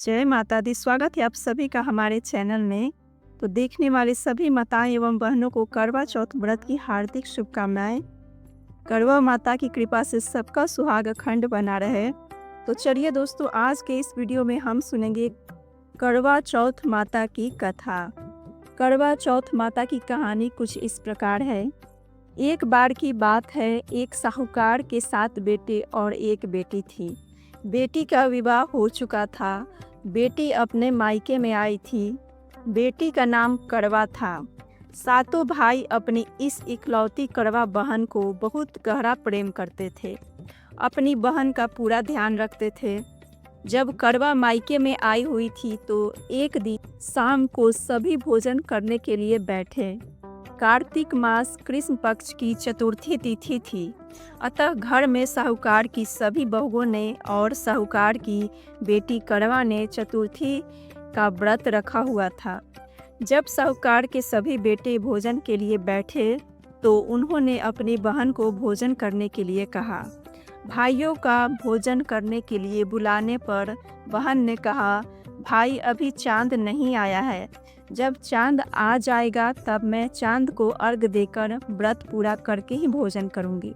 जय माता दी। स्वागत है आप सभी का हमारे चैनल में। तो देखने वाले सभी माताएं एवं बहनों को करवा चौथ व्रत की हार्दिक शुभकामनाएं। करवा माता की कृपा से सबका सुहाग अखंड बना रहे। तो चलिए दोस्तों, आज के इस वीडियो में हम सुनेंगे करवा चौथ माता की कथा। करवा चौथ माता की कहानी कुछ इस प्रकार है। एक बार की बात है, एक साहूकार के 7 बेटे और एक बेटी थी। बेटी का विवाह हो चुका था। बेटी अपने मायके में आई थी। बेटी का नाम करवा था। सातों भाई अपनी इस इकलौती करवा बहन को बहुत गहरा प्रेम करते थे। अपनी बहन का पूरा ध्यान रखते थे। जब करवा मायके में आई हुई थी तो एक दिन शाम को सभी भोजन करने के लिए बैठे। कार्तिक मास कृष्ण पक्ष की चतुर्थी तिथि थी। अतः घर में साहूकार की सभी बहुओं ने और साहूकार की बेटी करवा ने चतुर्थी का व्रत रखा हुआ था। जब साहूकार के सभी बेटे भोजन के लिए बैठे तो उन्होंने अपनी बहन को भोजन करने के लिए कहा। भाइयों का भोजन करने के लिए बुलाने पर बहन ने कहा, भाई अभी चांद नहीं आया है। जब चांद आ जाएगा तब मैं चांद को अर्घ देकर व्रत पूरा करके ही भोजन करूंगी।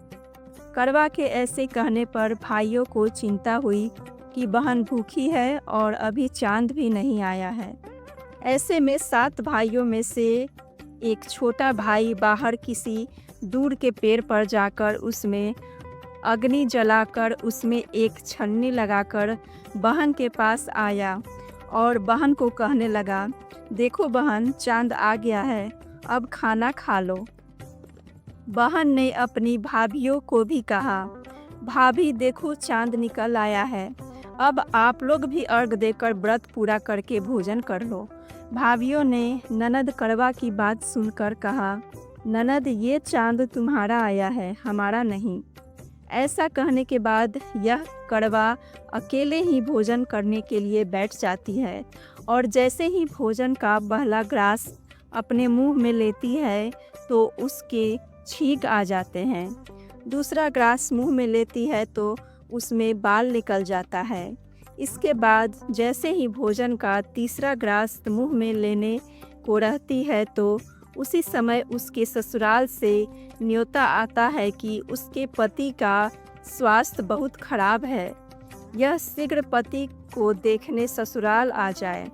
करवा के ऐसे कहने पर भाइयों को चिंता हुई कि बहन भूखी है और अभी चांद भी नहीं आया है। ऐसे में 7 भाइयों में से एक छोटा भाई बाहर किसी दूर के पेड़ पर जाकर उसमें अग्नि जलाकर उसमें एक छन्नी लगाकर बहन के पास आया और बहन को कहने लगा, देखो बहन, चांद आ गया है, अब खाना खा लो। बहन ने अपनी भाभियों को भी कहा, भाभी देखो चांद निकल आया है, अब आप लोग भी अर्घ देकर व्रत पूरा करके भोजन कर लो। भाभियों ने ननद करवा की बात सुनकर कहा, ननद ये चांद तुम्हारा आया है, हमारा नहीं। ऐसा कहने के बाद यह करवा अकेले ही भोजन करने के लिए बैठ जाती है और जैसे ही भोजन का पहला ग्रास अपने मुंह में लेती है तो उसके छींक आ जाते हैं। दूसरा ग्रास मुंह में लेती है तो उसमें बाल निकल जाता है। इसके बाद जैसे ही भोजन का तीसरा ग्रास मुंह में लेने को रहती है तो उसी समय उसके ससुराल से न्योता आता है कि उसके पति का स्वास्थ्य बहुत खराब है, यह शीघ्र पति को देखने ससुराल आ जाए।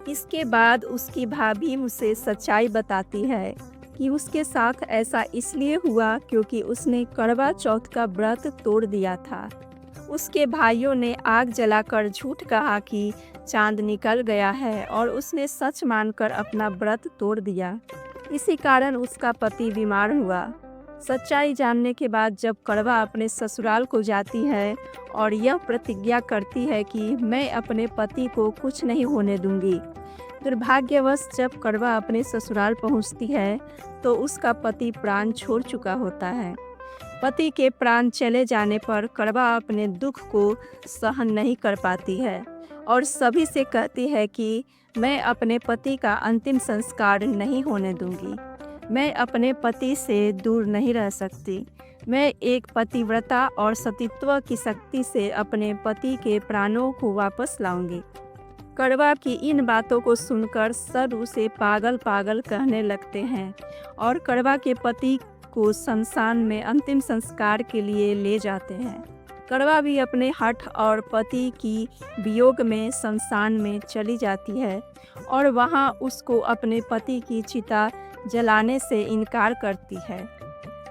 इसके बाद उसकी भाभी उसे सच्चाई बताती है कि उसके साथ ऐसा इसलिए हुआ क्योंकि उसने करवा चौथ का व्रत तोड़ दिया था। उसके भाइयों ने आग जलाकर झूठ कहा कि चांद निकल गया है और उसने सच मानकर अपना व्रत तोड़ दिया। इसी कारण उसका पति बीमार हुआ। सच्चाई जानने के बाद जब करवा अपने ससुराल को जाती है और यह प्रतिज्ञा करती है कि मैं अपने पति को कुछ नहीं होने दूंगी। दुर्भाग्यवश जब करवा अपने ससुराल पहुंचती है तो उसका पति प्राण छोड़ चुका होता है। पति के प्राण चले जाने पर करवा अपने दुख को सहन नहीं कर पाती है और सभी से कहती है कि मैं अपने पति का अंतिम संस्कार नहीं होने दूंगी। मैं अपने पति से दूर नहीं रह सकती। मैं एक पतिव्रता और सतीत्व की शक्ति से अपने पति के प्राणों को वापस लाऊंगी। करवा की इन बातों को सुनकर सब उसे पागल पागल कहने लगते हैं और करवा के पति को शमशान में अंतिम संस्कार के लिए ले जाते हैं। करवा भी अपने हठ और पति की वियोग में शमशान में चली जाती है और वहां उसको अपने पति की चिता जलाने से इनकार करती है।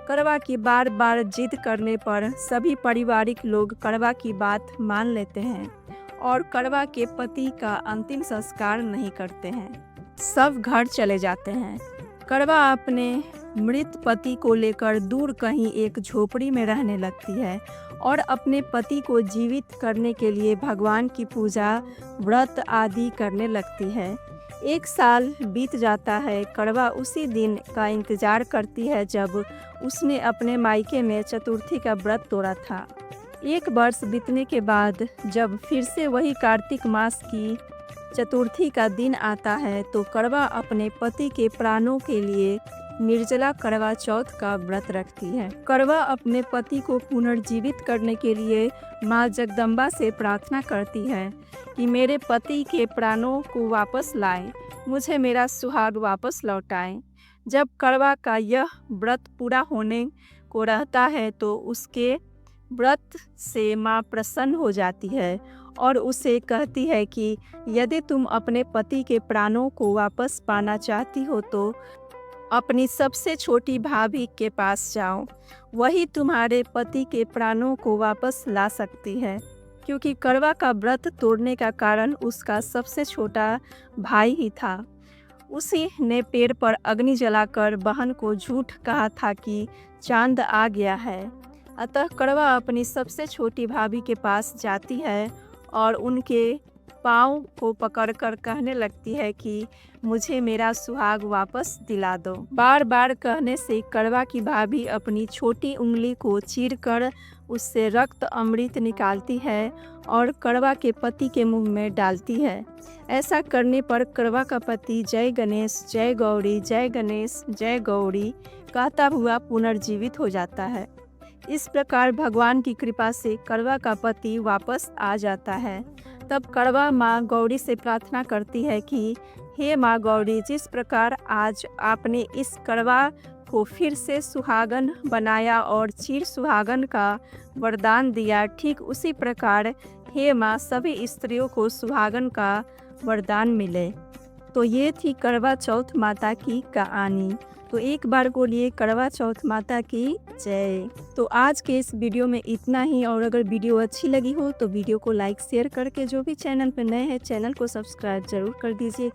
करवा की बार बार जिद करने पर सभी पारिवारिक लोग करवा की बात मान लेते हैं और करवा के पति का अंतिम संस्कार नहीं करते हैं। सब घर चले जाते हैं। करवा अपने मृत पति को लेकर दूर कहीं एक झोपड़ी में रहने लगती है और अपने पति को जीवित करने के लिए भगवान की पूजा व्रत आदि करने लगती है। 1 साल बीत जाता है। करवा उसी दिन का इंतजार करती है जब उसने अपने मायके में चतुर्थी का व्रत तोड़ा था। 1 वर्ष बीतने के बाद जब फिर से वही कार्तिक मास की चतुर्थी का दिन आता है तो करवा अपने पति के प्राणों के लिए निर्जला करवा चौथ का व्रत रखती है। करवा अपने पति को पुनर्जीवित करने के लिए माँ जगदम्बा से प्रार्थना करती है कि मेरे पति के प्राणों को वापस लाए, मुझे मेरा सुहाग वापस लौटाएं। जब करवा का यह व्रत पूरा होने को रहता है तो उसके व्रत से माँ प्रसन्न हो जाती है और उसे कहती है कि यदि तुम अपने पति के प्राणों को वापस पाना चाहती हो तो अपनी सबसे छोटी भाभी के पास जाओ, वही तुम्हारे पति के प्राणों को वापस ला सकती है। क्योंकि करवा का व्रत तोड़ने का कारण उसका सबसे छोटा भाई ही था। उसी ने पेड़ पर अग्नि जलाकर बहन को झूठ कहा था कि चांद आ गया है। अतः करवा अपनी सबसे छोटी भाभी के पास जाती है और उनके पाँव को पकड़कर कहने लगती है कि मुझे मेरा सुहाग वापस दिला दो। बार बार कहने से करवा की भाभी अपनी छोटी उंगली को चीरकर उससे रक्त अमृत निकालती है और करवा के पति के मुंह में डालती है। ऐसा करने पर करवा का पति जय गणेश, जय गौरी, जय गणेश, जय गौरी कहता हुआ पुनर्जीवित हो जाता है। इस प्रकार भगवान की कृपा से करवा का पति वापस आ जाता है। तब करवा माँ गौरी से प्रार्थना करती है कि हे माँ गौरी, जिस प्रकार आज आपने इस करवा को फिर से सुहागन बनाया और चिर सुहागन का वरदान दिया, ठीक उसी प्रकार हे माँ सभी स्त्रियों को सुहागन का वरदान मिले। तो ये थी करवा चौथ माता की कहानी। तो एक बार बोलिए करवा चौथ माता की जय। तो आज के इस वीडियो में इतना ही, और अगर वीडियो अच्छी लगी हो तो वीडियो को लाइक शेयर करके, जो भी चैनल पर नए हैं चैनल को सब्सक्राइब जरूर कर दीजिए।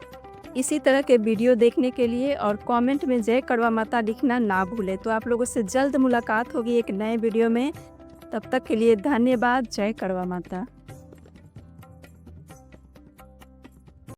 इसी तरह के वीडियो देखने के लिए और कमेंट में जय करवा माता लिखना ना भूलें। तो आप लोगों से जल्द मुलाकात होगी एक नए वीडियो में। तब तक के लिए धन्यवाद। जय करवा माता।